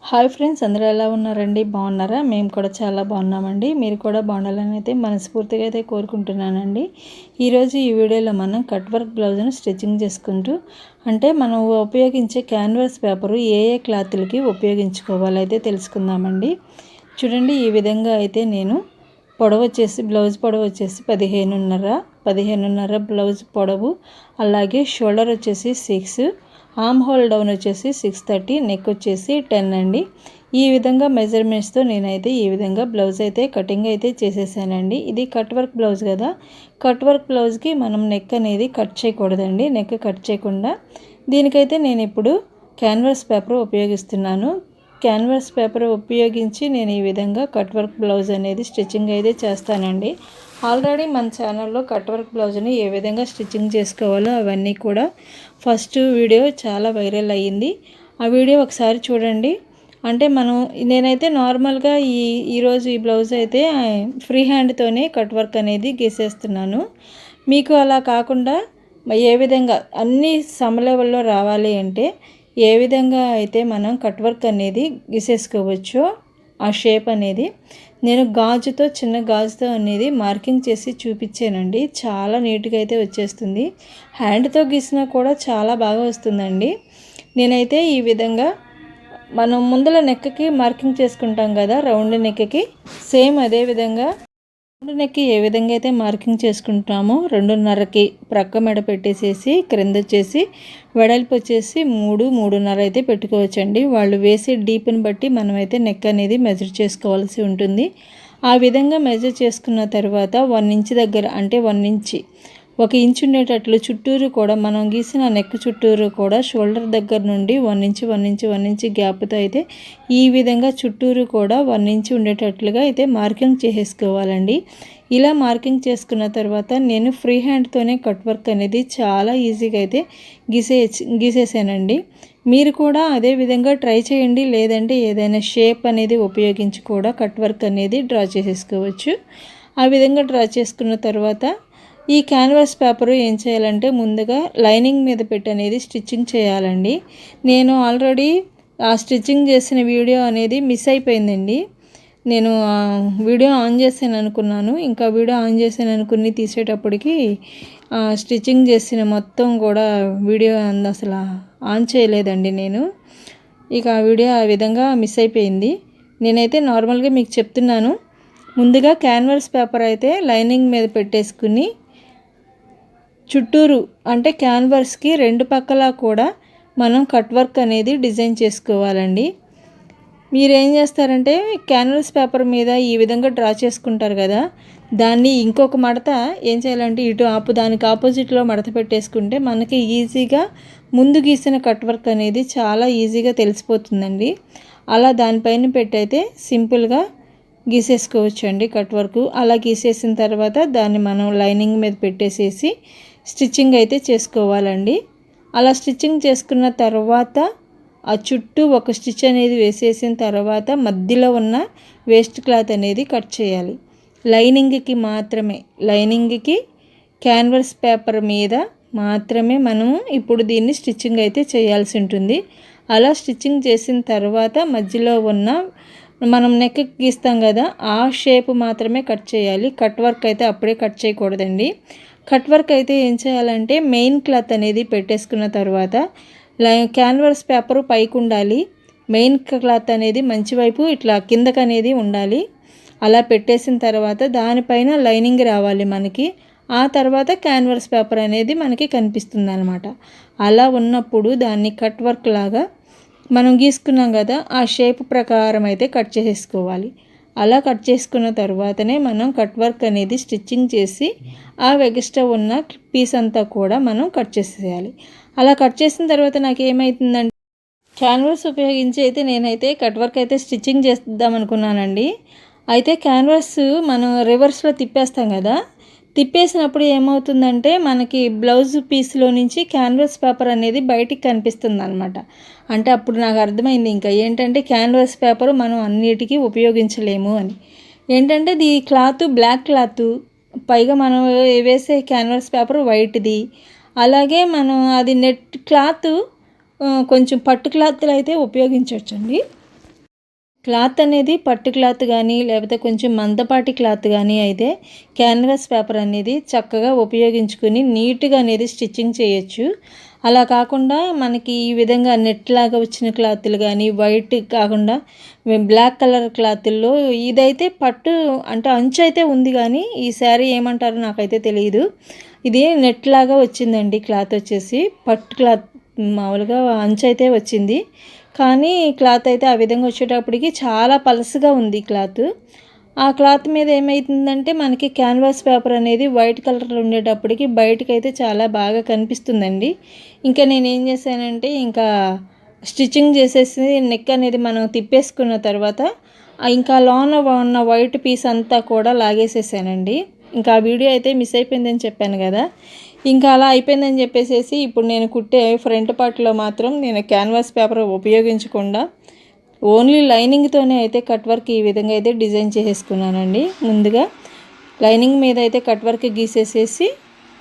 Hi friends, అందరూ ఎలా ఉన్నారండి? బాగున్నారా? మేము కూడా చాలా బాగున్నామండి. మీరు కూడా బాగుండాలని అయితే మనస్ఫూర్తిగా అయితే కోరుకుంటున్నానండి. ఈరోజు ఈ వీడియోలో మనం కట్ వర్క్ బ్లౌజ్ను స్టిచ్చింగ్ చేసుకుంటూ మనం ఉపయోగించే క్యాన్వాస్ పేపరు ఏ ఏ క్లాత్లకి ఉపయోగించుకోవాలో అయితే తెలుసుకుందామండి. చూడండి, ఈ విధంగా అయితే నేను బ్లౌజ్ పొడవు వచ్చేసి 15.5 బ్లౌజ్ పొడవు, అలాగే షోల్డర్ వచ్చేసి 6, ఆర్మ్ హోల్ డౌన్ వచ్చేసి 630, నెక్ వచ్చేసి 10 అండి. ఈ విధంగా మెజర్మెంట్స్తో నేనైతే ఈ విధంగా బ్లౌజ్ అయితే కటింగ్ అయితే చేసేసానండి. ఇది కట్ వర్క్ బ్లౌజ్ కదా, కట్ వర్క్ బ్లౌజ్కి మనం నెక్ అనేది కట్ చేయకూడదండి. నెక్ కట్ చేయకుండా దీనికైతే నేను ఇప్పుడు క్యాన్వాస్ పేపర్ ఉపయోగిస్తున్నాను. క్యాన్వాస్ పేపర్ ఉపయోగించి నేను ఈ విధంగా కట్ వర్క్ బ్లౌజ్ అనేది స్టిచ్చింగ్ అయితే చేస్తానండి. ఆల్రెడీ మన ఛానల్లో కట్ వర్క్ బ్లౌజ్ని ఏ విధంగా స్టిచ్చింగ్ చేసుకోవాలో అవన్నీ కూడా ఫస్ట్ వీడియో చాలా వైరల్ అయ్యింది. ఆ వీడియో ఒకసారి చూడండి. నేనైతే నార్మల్గా ఈరోజు ఈ బ్లౌజ్ అయితే ఫ్రీ హ్యాండ్తోనే కట్ వర్క్ అనేది గీసేస్తున్నాను. మీకు అలా కాకుండా ఏ విధంగా అన్ని సమ లెవెల్లో రావాలి అంటే ఏ విధంగా అయితే మనం కట్ వర్క్ అనేది గీసేసుకోవచ్చో ఆ షేప్ అనేది నేను చిన్న గాజుతో అనేది మార్కింగ్ చేసి చూపించానండి. చాలా నీట్గా అయితే వచ్చేస్తుంది. హ్యాండ్తో గీసినా కూడా చాలా బాగా వస్తుందండి. నేనైతే ఈ విధంగా మనం ముందల నెక్కి మార్కింగ్ చేసుకుంటాం కదా, రౌండ్ నెక్కి సేమ్ అదే విధంగా రౌండ్ నెక్కి ఏ విధంగా అయితే మార్కింగ్ చేసుకుంటామో 2.5కి ప్రక్క మెడ పెట్టేసేసి క్రింద వచ్చేసి వెడల్పు వచ్చేసి 3.5 అయితే పెట్టుకోవచ్చండి. వాళ్ళు వేసే డీప్ని బట్టి మనమైతే నెక్ అనేది మెజర్ చేసుకోవాల్సి ఉంటుంది. ఆ విధంగా మెజర్ చేసుకున్న తర్వాత 1 ఇంచ్ దగ్గర 1 ఇంచ్ ఉండేటట్లు చుట్టూరు కూడా మనం గీసిన నెక్ చుట్టూరు కూడా షోల్డర్ దగ్గర నుండి 1 ఇంచ్ గ్యాప్తో అయితే ఈ విధంగా చుట్టూరు కూడా 1 ఇంచ్ ఉండేటట్లుగా అయితే మార్కింగ్ చేసేసుకోవాలండి. ఇలా మార్కింగ్ చేసుకున్న తర్వాత నేను ఫ్రీ హ్యాండ్తోనే కట్ వర్క్ అనేది చాలా ఈజీగా అయితే గీసేసానండి. మీరు కూడా అదే విధంగా ట్రై చేయండి. లేదంటే ఏదైనా షేప్ అనేది ఉపయోగించి కూడా కట్ వర్క్ అనేది డ్రా చేసేసుకోవచ్చు. ఆ విధంగా డ్రా చేసుకున్న తర్వాత ఈ క్యాన్వాస్ పేపరు ఏం చేయాలంటే ముందుగా లైనింగ్ మీద పెట్టి అనేది స్టిచ్చింగ్ చేయాలండి. నేను ఆల్రెడీ ఆ స్టిచ్చింగ్ చేసిన వీడియో అనేది మిస్ అయిపోయిందండి. నేను వీడియో ఆన్ చేసాను అనుకున్నాను, ఇంకా వీడియో ఆన్ చేసాను అనుకుని తీసేటప్పటికి స్టిచ్చింగ్ చేసిన మొత్తం కూడా వీడియో అసలు ఆన్ చేయలేదండి నేను. ఇక ఆ వీడియో ఆ విధంగా మిస్ అయిపోయింది. నేనైతే నార్మల్గా మీకు చెప్తున్నాను. ముందుగా క్యాన్వాస్ పేపర్ అయితే లైనింగ్ మీద పెట్టేసుకుని చుట్టూరు క్యాన్వాస్కి 2 పక్కలా కూడా మనం కట్ వర్క్ అనేది డిజైన్ చేసుకోవాలండి. మీరేం చేస్తారంటే క్యాన్వాస్ పేపర్ మీద ఈ విధంగా డ్రా చేసుకుంటారు కదా, దాన్ని ఇంకొక మడత ఏం చేయాలంటే దానికి ఆపోజిట్లో మడత పెట్టేసుకుంటే మనకి ఈజీగా ముందు గీసిన కట్ వర్క్ అనేది చాలా ఈజీగా తెలిసిపోతుందండి. అలా దానిపైన పెట్టయితే సింపుల్గా గీసేసుకోవచ్చండి కట్ వర్క్. అలా గీసేసిన తర్వాత దాన్ని మనం లైనింగ్ మీద పెట్టేసేసి స్టిచ్చింగ్ అయితే చేసుకోవాలండి. అలా స్టిచ్చింగ్ చేసుకున్న తర్వాత ఆ చుట్టూ ఒక స్టిచ్ అనేది వేసేసిన తర్వాత మధ్యలో ఉన్న వేస్ట్ క్లాత్ అనేది కట్ చేయాలి. లైనింగ్కి క్యాన్వాస్ పేపర్ మీద మాత్రమే మనము ఇప్పుడు దీన్ని స్టిచ్చింగ్ అయితే చేయాల్సి ఉంటుంది. అలా స్టిచ్చింగ్ చేసిన తర్వాత మధ్యలో ఉన్న మనం నెక్ గీస్తాం కదా, ఆ షేప్ మాత్రమే కట్ చేయాలి. కట్ వర్క్ అయితే అప్పుడే కట్ చేయకూడదండి. కట్ వర్క్ అయితే ఏం చేయాలంటే మెయిన్ క్లాత్ అనేది పెట్టేసుకున్న తర్వాత క్యాన్వాస్ పేపరు పైకి ఉండాలి, మెయిన్ క్లాత్ అనేది మంచి వైపు ఇట్లా కిందకు అనేది ఉండాలి. అలా పెట్టేసిన తర్వాత దానిపైన లైనింగ్ రావాలి మనకి. ఆ తర్వాత క్యాన్వాస్ పేపర్ అనేది మనకి కనిపిస్తుంది అన్నమాట. అలా ఉన్నప్పుడు దాన్ని కట్ వర్క్ లాగా మనం గీసుకున్నాం కదా, ఆ షేప్ ప్రకారం అయితే కట్ చేసేసుకోవాలి. అలా కట్ చేసుకున్న తర్వాతనే మనం కట్ వర్క్ అనేది స్టిచ్చింగ్ చేసి ఆ ఎక్స్ట్రా ఉన్న పీస్ అంతా కూడా మనం కట్ చేసేయాలి. అలా కట్ చేసిన తర్వాత నాకు ఏమవుతుందంటే క్యాన్వాస్ ఉపయోగించి అయితే నేనైతే కట్ వర్క్ అయితే స్టిచ్చింగ్ చేద్దాం అనుకున్నానండి. అయితే క్యాన్వాస్ మనం రివర్స్లో తిప్పేస్తాం కదా, తిప్పేసినప్పుడు ఏమవుతుందంటే మనకి బ్లౌజ్ పీస్లో నుంచి క్యాన్వాస్ పేపర్ అనేది బయటికి కనిపిస్తుంది అనమాట. అప్పుడు నాకు అర్థమైంది ఇంకా ఏంటంటే క్యాన్వాస్ పేపర్ మనం అన్నిటికీ ఉపయోగించలేము అని. ఇది బ్లాక్ క్లాత్, పైగా మనం వేసే క్యాన్వాస్ పేపర్ వైట్ది, అలాగే మనం అది నెట్ క్లాత్ కొంచెం పట్టు క్లాత్లు అయితే ఉపయోగించవచ్చండి. క్లాత్ అనేది పట్టు క్లాత్ కానీ లేకపోతే కొంచెం మందపాటి క్లాత్ కానీ అయితే క్యాన్వాస్ పేపర్ అనేది చక్కగా ఉపయోగించుకుని నీట్గా అనేది స్టిచ్చింగ్ చేయొచ్చు. అలా కాకుండా మనకి ఈ విధంగా నెట్ లాగా వచ్చిన క్లాతులు కానీ వైట్ కాకుండా బ్లాక్ కలర్ క్లాతుల్లో ఇదైతే పట్టు అంటే అంచు అయితే ఉంది కానీ ఈ శారీ ఏమంటారో నాకైతే తెలియదు. ఇది నెట్ లాగా వచ్చిందండి. క్లాత్ వచ్చేసి పట్టు క్లాత్ మామూలుగా అంచు అయితే వచ్చింది కానీ క్లాత్ అయితే ఆ విధంగా వచ్చేటప్పటికి చాలా పలసగా ఉంది క్లాత్. ఆ క్లాత్ మీద ఏమవుతుందంటే మనకి క్యాన్వాస్ పేపర్ అనేది వైట్ కలర్లో ఉండేటప్పటికి బయటకైతే చాలా బాగా కనిపిస్తుందండి. ఇంకా నేనేం చేశానంటే ఇంకా స్టిచ్చింగ్ చేసేసి నెక్ అనేది మనం తిప్పేసుకున్న తర్వాత ఇంకా లోన ఉన్న వైట్ పీస్ అంతా కూడా లాగేసేసానండి. ఇంకా ఆ వీడియో అయితే మిస్ అయిపోయిందని చెప్పాను కదా. ఇంకా అలా అయిపోయిందని చెప్పేసి ఇప్పుడు నేను కుట్టే ఫ్రంట్ పార్ట్లో మాత్రం నేను క్యాన్వాస్ పేపర్ ఉపయోగించకుండా ఓన్లీ లైనింగ్తోనే అయితే కట్ వర్క్ ఈ విధంగా అయితే డిజైన్ చేసేసుకున్నానండి. ముందుగా లైనింగ్ మీద అయితే కట్ వర్క్ గీసేసేసి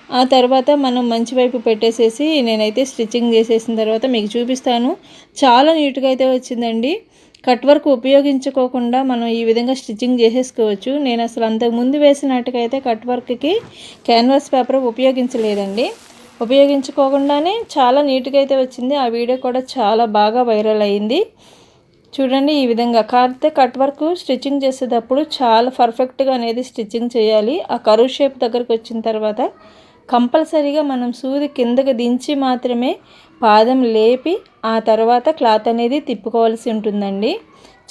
ఆ తర్వాత మనం మంచి వైపు పెట్టేసేసి నేనైతే స్టిచ్చింగ్ చేసేసిన తర్వాత మీకు చూపిస్తాను. చాలా నీట్గా అయితే వచ్చిందండి. కట్ వర్క్ ఉపయోగించుకోకుండా మనం ఈ విధంగా స్టిచ్చింగ్ చేసేసుకోవచ్చు. నేను అసలు అంతకుముందు వేసినట్టుకైతే కట్ వర్క్కి క్యాన్వాస్ పేపర్ ఉపయోగించలేదండి. ఉపయోగించుకోకుండానే చాలా నీట్గా అయితే వచ్చింది. ఆ వీడియో కూడా చాలా బాగా వైరల్ అయింది. చూడండి ఈ విధంగా కాకపోతే కట్ వర్క్ స్టిచ్చింగ్ చేసేటప్పుడు చాలా పర్ఫెక్ట్గా అనేది స్టిచ్చింగ్ చేయాలి. ఆ కరువు షేప్ దగ్గరకు వచ్చిన తర్వాత కంపల్సరీగా మనం సూది కిందకి దించి మాత్రమే పాదం లేపి ఆ తర్వాత క్లాత్ అనేది తిప్పుకోవాల్సి ఉంటుందండి.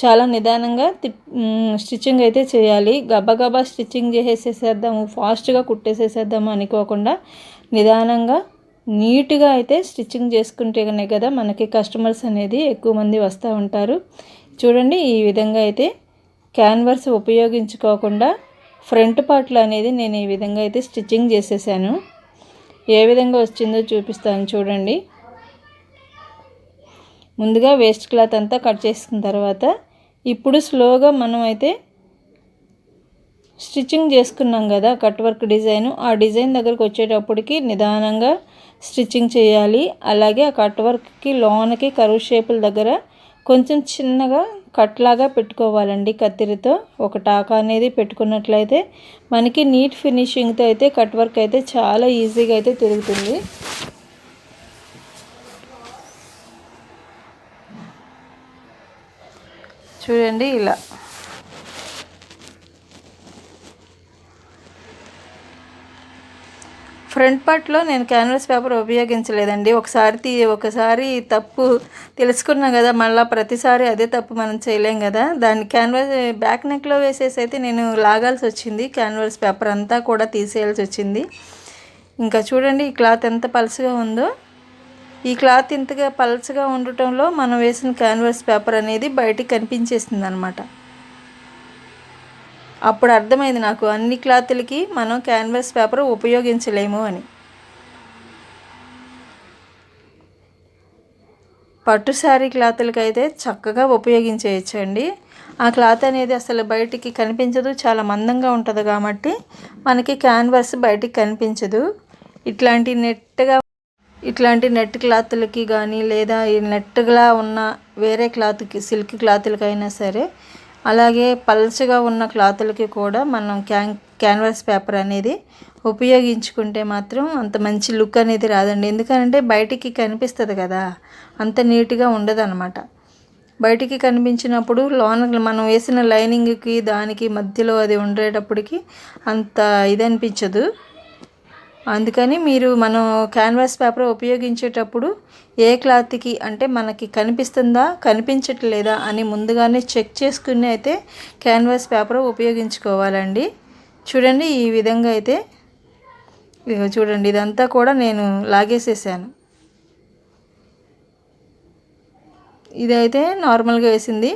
చాలా నిదానంగా స్టిచ్చింగ్ అయితే చేయాలి. గబగబా స్టిచ్చింగ్ చేసేసేద్దాము, ఫాస్ట్గా కుట్టేసేసేద్దాము అనుకోకుండా నిదానంగా నీట్గా అయితే స్టిచ్చింగ్ చేసుకుంటేనే కదా మనకి కస్టమర్స్ అనేది ఎక్కువ మంది వస్తూ ఉంటారు. చూడండి ఈ విధంగా అయితే క్యాన్వాస్ ఉపయోగించుకోకుండా ఫ్రంట్ పార్ట్లో అనేది నేను ఈ విధంగా అయితే స్టిచ్చింగ్ చేసేసాను. ఏ విధంగా వచ్చిందో చూపిస్తాను చూడండి. ముందుగా వేస్ట్ క్లాత్ అంతా కట్ చేసుకున్న తర్వాత ఇప్పుడు స్లోగా మనం అయితే స్టిచ్చింగ్ చేసుకున్నాం కదా కట్ వర్క్ డిజైన్, ఆ డిజైన్ దగ్గరకు వచ్చేటప్పటికి నిదానంగా స్టిచ్చింగ్ చేయాలి. అలాగే ఆ కట్ వర్క్కి లోనకి కరువు షేపుల దగ్గర కొంచెం చిన్నగా కట్ లాగా పెట్టుకోవాలండి. కత్తిరితో ఒక టాకా అనేది పెట్టుకున్నట్లయితే మనకి నీట్ ఫినిషింగ్తో అయితే కట్ వర్క్ అయితే చాలా ఈజీగా అయితే తిరుగుతుంది. చూడండి ఇలా ఫ్రంట్ పార్ట్లో నేను క్యాన్వాస్ పేపర్ ఉపయోగించలేదండి. ఒకసారి తప్పు తెలుసుకున్నా కదా, మళ్ళీ ప్రతిసారి అదే తప్పు మనం చేయలేం కదా. దాన్ని క్యాన్వాస్ బ్యాక్ నెక్లో వేసేసి అయితే నేను లాగాల్సి వచ్చింది. క్యాన్వాస్ పేపర్ అంతా కూడా తీసేయాల్సి వచ్చింది. ఇంకా చూడండి ఈ క్లాత్ ఎంత పలుచగా ఉందో. ఈ క్లాత్ ఇంతగా పలుచగా ఉండటంలో మనం వేసిన క్యాన్వాస్ పేపర్ అనేది బయటికి కనిపించేస్తుంది అన్నమాట. అప్పుడు అర్థమైంది నాకు అన్ని క్లాతులకి మనం క్యాన్వాస్ పేపర్ ఉపయోగించలేము అని. పట్టు శారీ క్లాతులకి అయితే చక్కగా ఉపయోగించేయచ్చండి. ఆ క్లాత్ అనేది అసలు బయటికి కనిపించదు, చాలా మందంగా ఉంటుంది కాబట్టి మనకి క్యాన్వాస్ బయటికి కనిపించదు. ఇట్లాంటి నెట్ క్లాతులకి కానీ లేదా ఈ నెట్గా ఉన్న వేరే క్లాత్కి సిల్క్ క్లాతులకైనా సరే, అలాగే పల్చగా ఉన్న క్లాతులకి కూడా మనం క్యాన్వాస్ పేపర్ అనేది ఉపయోగించుకుంటే మాత్రం అంత మంచి లుక్ అనేది రాదండి. ఎందుకంటే బయటికి కనిపిస్తుంది కదా, అంత నీట్గా ఉండదన్నమాట. బయటికి కనిపించినప్పుడు లోన మనం వేసిన లైనింగ్కి దానికి మధ్యలో అది ఉండేటప్పటికి అంత ఇది అనిపించదు. అందుకని మనం క్యాన్వాస్ పేపర్ ఉపయోగించేటప్పుడు ఏ క్లాత్కి అంటే మనకి కనిపిస్తుందా కనిపించట్లేదా అని ముందుగానే చెక్ చేసుకుని అయితే క్యాన్వాస్ పేపర్ ఉపయోగించుకోవాలండి. చూడండి ఈ విధంగా అయితే చూడండి ఇదంతా కూడా నేను లాగేసేసాను. ఇదైతే నార్మల్గా వేసింది.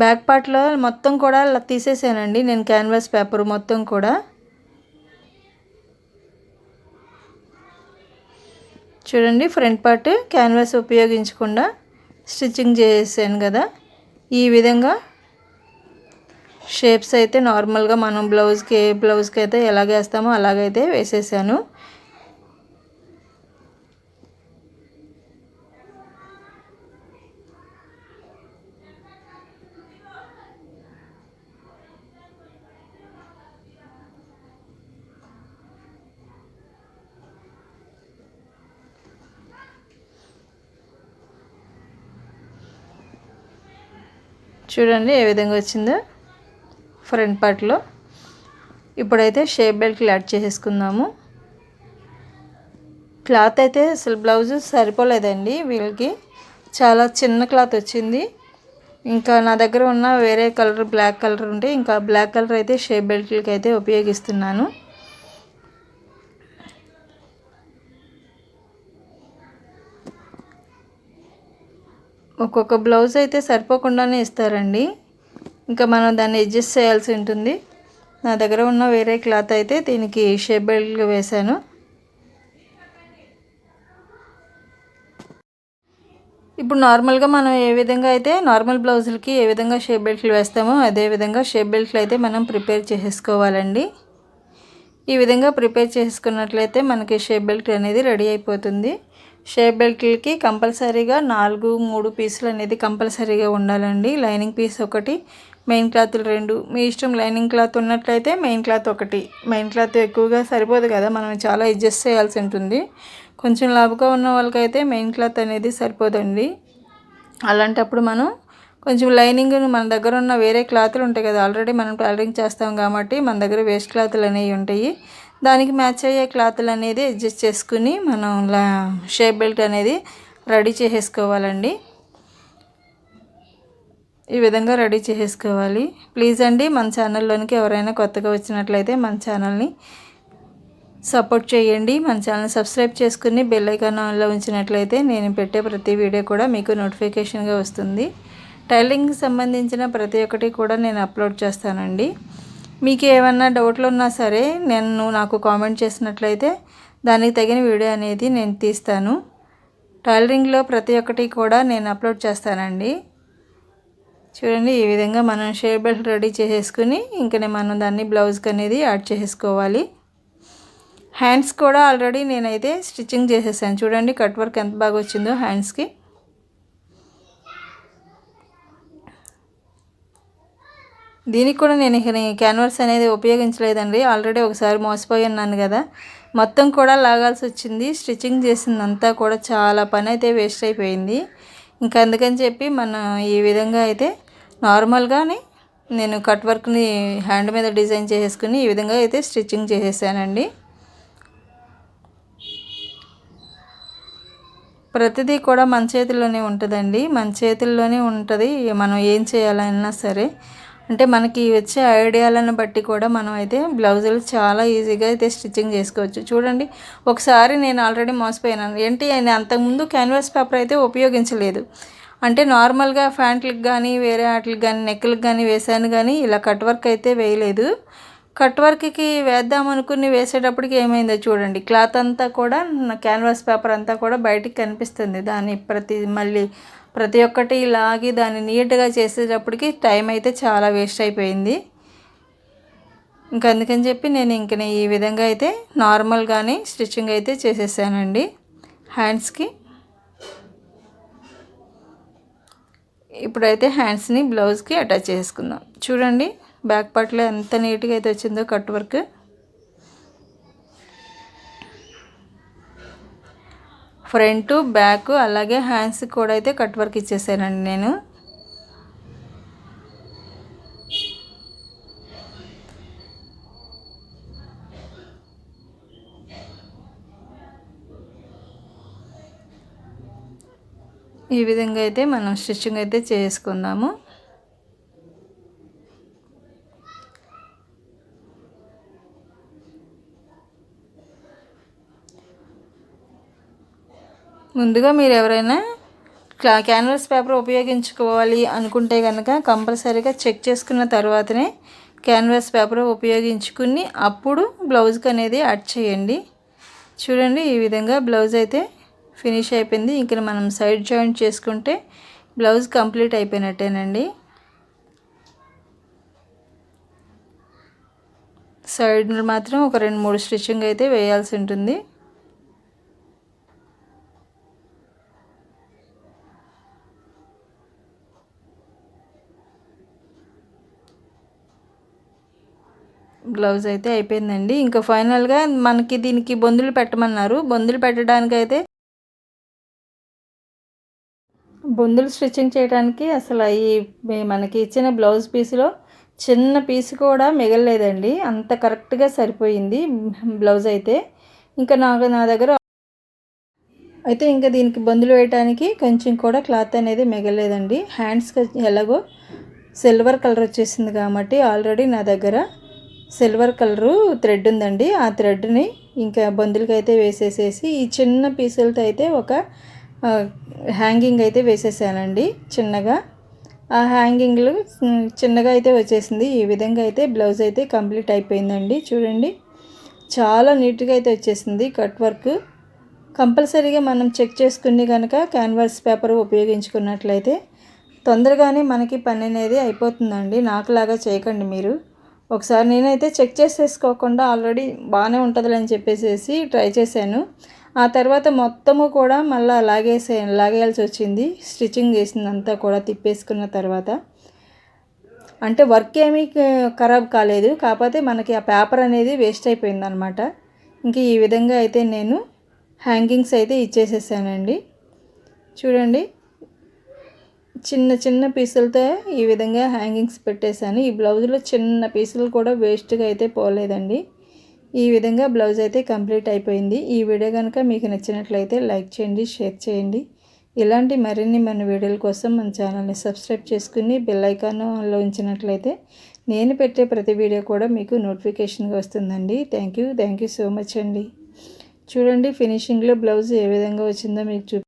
బ్యాక్ పార్ట్లో మొత్తం కూడా తీసేసానండి నేను క్యాన్వాస్ పేపర్ మొత్తం కూడా. చూడండి ఫ్రంట్ పార్ట్ క్యాన్వాస్ ఉపయోగించకుండా స్టిచ్చింగ్ చేసాను కదా. ఈ విధంగా షేప్స్ అయితే నార్మల్గా మనం బ్లౌజ్కి అయితే ఎలాగేస్తామో అలాగైతే వేసేసాను. చూడండి ఏ విధంగా వచ్చిందో ఫ్రంట్ పార్ట్లో. ఇప్పుడైతే షేప్ బెల్ట్లు యాడ్ చేసేసుకుందాము. క్లాత్ అయితే అసలు బ్లౌజు సరిపోలేదండి వీళ్ళకి, చాలా చిన్న క్లాత్ వచ్చింది. ఇంకా నా దగ్గర ఉన్న వేరే కలర్ బ్లాక్ కలర్ ఉంటే ఇంకా బ్లాక్ కలర్ అయితే షేప్ బెల్ట్లకి అయితే ఉపయోగిస్తున్నాను. ఒక్కొక్క బ్లౌజ్ అయితే సరిపోకుండానే ఇస్తారండి, ఇంకా మనం దాన్ని అడ్జస్ట్ చేయాల్సి ఉంటుంది. నా దగ్గర ఉన్న వేరే క్లాత్ అయితే దీనికి షేప్ బెల్ట్ వేశాను. ఇప్పుడు నార్మల్గా మనం ఏ విధంగా అయితే నార్మల్ బ్లౌజులకి ఏ విధంగా షేప్ బెల్ట్లు వేస్తామో అదే విధంగా షేప్ బెల్ట్లు అయితే మనం ప్రిపేర్ చేసేసుకోవాలండి. ఈ విధంగా ప్రిపేర్ చేసుకున్నట్లయితే మనకి షేప్ బెల్ట్ అనేది రెడీ అయిపోతుంది. షేప్ బెల్ట్లకి కంపల్సరీగా 3 పీసులు అనేది కంపల్సరీగా ఉండాలండి. లైనింగ్ పీస్ ఒకటి, మెయిన్ క్లాత్లు 2. మీ ఇష్టం, లైనింగ్ క్లాత్ ఉన్నట్లయితే మెయిన్ క్లాత్ ఒకటి. మెయిన్ క్లాత్ ఎక్కువగా సరిపోదు కదా, మనం చాలా అడ్జస్ట్ చేయాల్సి ఉంటుంది. కొంచెం లావుగా ఉన్న వాళ్ళకైతే మెయిన్ క్లాత్ అనేది సరిపోదండి. అలాంటప్పుడు మనం కొంచెం లైనింగ్ మన దగ్గర ఉన్న వేరే క్లాతులు ఉంటాయి కదా, ఆల్రెడీ మనం టైలరింగ్ చేస్తాం కాబట్టి మన దగ్గర వేస్ట్ క్లాతులు అనేవి ఉంటాయి. దానికి మ్యాచ్ అయ్యే క్లాతులు అనేది అడ్జస్ట్ చేసుకుని మనం షేప్ బెల్ట్ అనేది రెడీ చేసేసుకోవాలండి. ఈ విధంగా రెడీ చేసేసుకోవాలి. ప్లీజ్ అండి, మన ఛానల్లోనికి ఎవరైనా కొత్తగా వచ్చినట్లయితే మన ఛానల్ని సపోర్ట్ చేయండి. మన ఛానల్ సబ్స్క్రైబ్ చేసుకుని బెల్ ఐకాన్ ఆన్లో ఉంచినట్లయితే నేను పెట్టే ప్రతి వీడియో కూడా మీకు నోటిఫికేషన్గా వస్తుంది. టైలరింగ్కి సంబంధించిన ప్రతి ఒక్కటి కూడా నేను అప్లోడ్ చేస్తానండి. మీకు ఏమన్నా డౌట్లు ఉన్నా సరే నాకు కామెంట్ చేసినట్లయితే దానికి తగిన వీడియో అనేది నేను తీస్తాను. టైలరింగ్లో ప్రతి ఒక్కటి కూడా నేను అప్లోడ్ చేస్తానండి. చూడండి ఈ విధంగా మనం షేప్ బెల్ట్ రెడీ చేసేసుకుని ఇంకనే మనం దాన్ని బ్లౌజ్కి అనేది యాడ్ చేసేసుకోవాలి. హ్యాండ్స్ కూడా ఆల్రెడీ నేనైతే స్టిచ్చింగ్ చేసేసాను. చూడండి కట్ వర్క్ ఎంత బాగా వచ్చిందో హ్యాండ్స్కి. దీనికి కూడా నేను క్యాన్వాస్ అనేది ఉపయోగించలేదండి. ఆల్రెడీ ఒకసారి మోసపోయి ఉన్నాను కదా, మొత్తం కూడా లాగాల్సి వచ్చింది. స్టిచ్చింగ్ చేసిందంతా కూడా చాలా పని అయితే వేస్ట్ అయిపోయింది. ఇంకా అందుకని చెప్పి మనం ఈ విధంగా అయితే నార్మల్గానే నేను కట్ వర్క్ని హ్యాండ్ మీద డిజైన్ చేసేసుకుని ఈ విధంగా అయితే స్టిచ్చింగ్ చేసేసానండి. ప్రతిదీ కూడా మన చేతుల్లోనే ఉంటుందండి, మన చేతుల్లోనే ఉంటుంది. మనం ఏం చేయాలన్నా సరే, అంటే మనకి వచ్చే ఐడియాలను బట్టి కూడా మనం అయితే బ్లౌజులు చాలా ఈజీగా అయితే స్టిచ్చింగ్ చేసుకోవచ్చు. చూడండి ఒకసారి నేను ఆల్రెడీ మోసపోయాను. ఏంటి అంతకుముందు క్యాన్వాస్ పేపర్ అయితే ఉపయోగించలేదు, అంటే నార్మల్గా ప్యాంట్లకు కానీ వేరే వాటికి కానీ నెక్లకు కానీ వేసాను, కానీ ఇలా కట్ వర్క్ అయితే వేయలేదు. కట్ వర్క్కి వేద్దాం అనుకుని వేసేటప్పటికి ఏమైందో చూడండి, క్లాత్ అంతా కూడా క్యాన్వాస్ పేపర్ అంతా కూడా బయటికి కనిపిస్తుంది. దాన్ని మళ్ళీ ప్రతి ఒక్కటి లాగి దాన్ని నీట్గా చేసేటప్పటికి టైం అయితే చాలా వేస్ట్ అయిపోయింది. ఇంకా అందుకని చెప్పి నేను ఈ విధంగా అయితే నార్మల్గానే స్టిచ్చింగ్ అయితే చేసేసానండి హ్యాండ్స్కి. ఇప్పుడైతే హ్యాండ్స్ని బ్లౌజ్కి అటాచ్ చేసుకుందాం. చూడండి బ్యాక్ పార్ట్లో ఎంత నీట్గా అయితే వచ్చిందో కట్ వర్క్. ఫ్రంట్ బ్యాక్ అలాగే హ్యాండ్స్కి కూడా అయితే కట్ వర్క్ ఇచ్చేసానండి నేను. ఈ విధంగా అయితే మనం స్టిచ్చింగ్ అయితే చేసుకుందాము. ముందుగా మీరు ఎవరైనా క్యాన్వాస్ పేపర్ ఉపయోగించుకోవాలి అనుకుంటే కనుక కంపల్సరీగా చెక్ చేసుకున్న తర్వాతనే క్యాన్వాస్ పేపర్ ఉపయోగించుకుని అప్పుడు బ్లౌజ్కి అనేది యాడ్ చేయండి. చూడండి ఈ విధంగా బ్లౌజ్ అయితే ఫినిష్ అయిపోయింది. ఇంక మనం సైడ్ జాయింట్ చేసుకుంటే బ్లౌజ్ కంప్లీట్ అయిపోయినట్టేనండి. సైడ్ మాత్రం ఒక 2-3 స్టిచ్చింగ్ అయితే వేయాల్సి ఉంటుంది. బ్లౌజ్ అయితే అయిపోయిందండి. ఇంకా ఫైనల్గా మనకి దీనికి బొందులు పెట్టమన్నారు. బొందులు పెట్టడానికి అయితే బొందులు స్టిచ్చింగ్ చేయడానికి అసలు మనకి ఇచ్చిన బ్లౌజ్ పీస్లో చిన్న పీస్ కూడా మిగలలేదండి. అంత కరెక్ట్గా సరిపోయింది బ్లౌజ్ అయితే. ఇంకా నా దగ్గర అయితే ఇంకా దీనికి బొందులు వేయడానికి కొంచెం కూడా క్లాత్ అనేది మిగలలేదండి. హ్యాండ్స్కి ఎలాగో సిల్వర్ కలర్ వచ్చేసింది కాబట్టి ఆల్రెడీ నా దగ్గర సిల్వర్ కలరు థ్రెడ్ ఉందండి. ఆ థ్రెడ్ని ఇంకా బొందులకైతే వేసేసేసి ఈ చిన్న పీసులతో అయితే ఒక హ్యాంగింగ్ అయితే వేసేసానండి చిన్నగా. ఆ హ్యాంగింగ్లు చిన్నగా అయితే వచ్చేసింది. ఈ విధంగా అయితే బ్లౌజ్ అయితే కంప్లీట్ అయిపోయిందండి. చూడండి చాలా నీట్గా అయితే వచ్చేసింది కట్ వర్క్. కంపల్సరీగా మనం చెక్ చేసుకుని కనుక క్యాన్వాస్ పేపర్ ఉపయోగించుకున్నట్లయితే తొందరగానే మనకి పని అనేది అయిపోతుందండి. నాకులాగా చేయకండి మీరు. ఒకసారి నేనైతే చెక్ చేసేసుకోకుండా ఆల్రెడీ బాగానే ఉంటుందని చెప్పేసి ట్రై చేశాను. ఆ తర్వాత మొత్తము కూడా మళ్ళీ లాగేయాల్సి వచ్చింది. స్టిచ్చింగ్ చేసిందంతా కూడా తిప్పేసుకున్న తర్వాత అంటే వర్క్ ఏమీ ఖరాబ్ కాలేదు, కాకపోతే మనకి ఆ పేపర్ అనేది వేస్ట్ అయిపోయింది అనమాట. ఇంక ఈ విధంగా అయితే నేను హ్యాంగింగ్స్ అయితే ఇచ్చేసేసానండి. చూడండి చిన్న చిన్న పీసులతో ఈ విధంగా హ్యాంగింగ్స్ పెట్టేశాను. ఈ బ్లౌజ్లో చిన్న పీసులు కూడా వేస్ట్గా అయితే పోలేదండి. ఈ విధంగా బ్లౌజ్ అయితే కంప్లీట్ అయిపోయింది. ఈ వీడియో కనుక మీకు నచ్చినట్లయితే లైక్ చేయండి, షేర్ చేయండి. ఇలాంటి మరిన్ని మన వీడియోల కోసం మన ఛానల్ని సబ్స్క్రైబ్ చేసుకుని బెల్ ఐకాన్ ఆన్లో ఉంచినట్లయితే నేను పెట్టే ప్రతి వీడియో కూడా మీకు నోటిఫికేషన్గా వస్తుందండి. థ్యాంక్ యూ సో మచ్ అండి. చూడండి ఫినిషింగ్లో బ్లౌజ్ ఏ విధంగా వచ్చిందో మీకు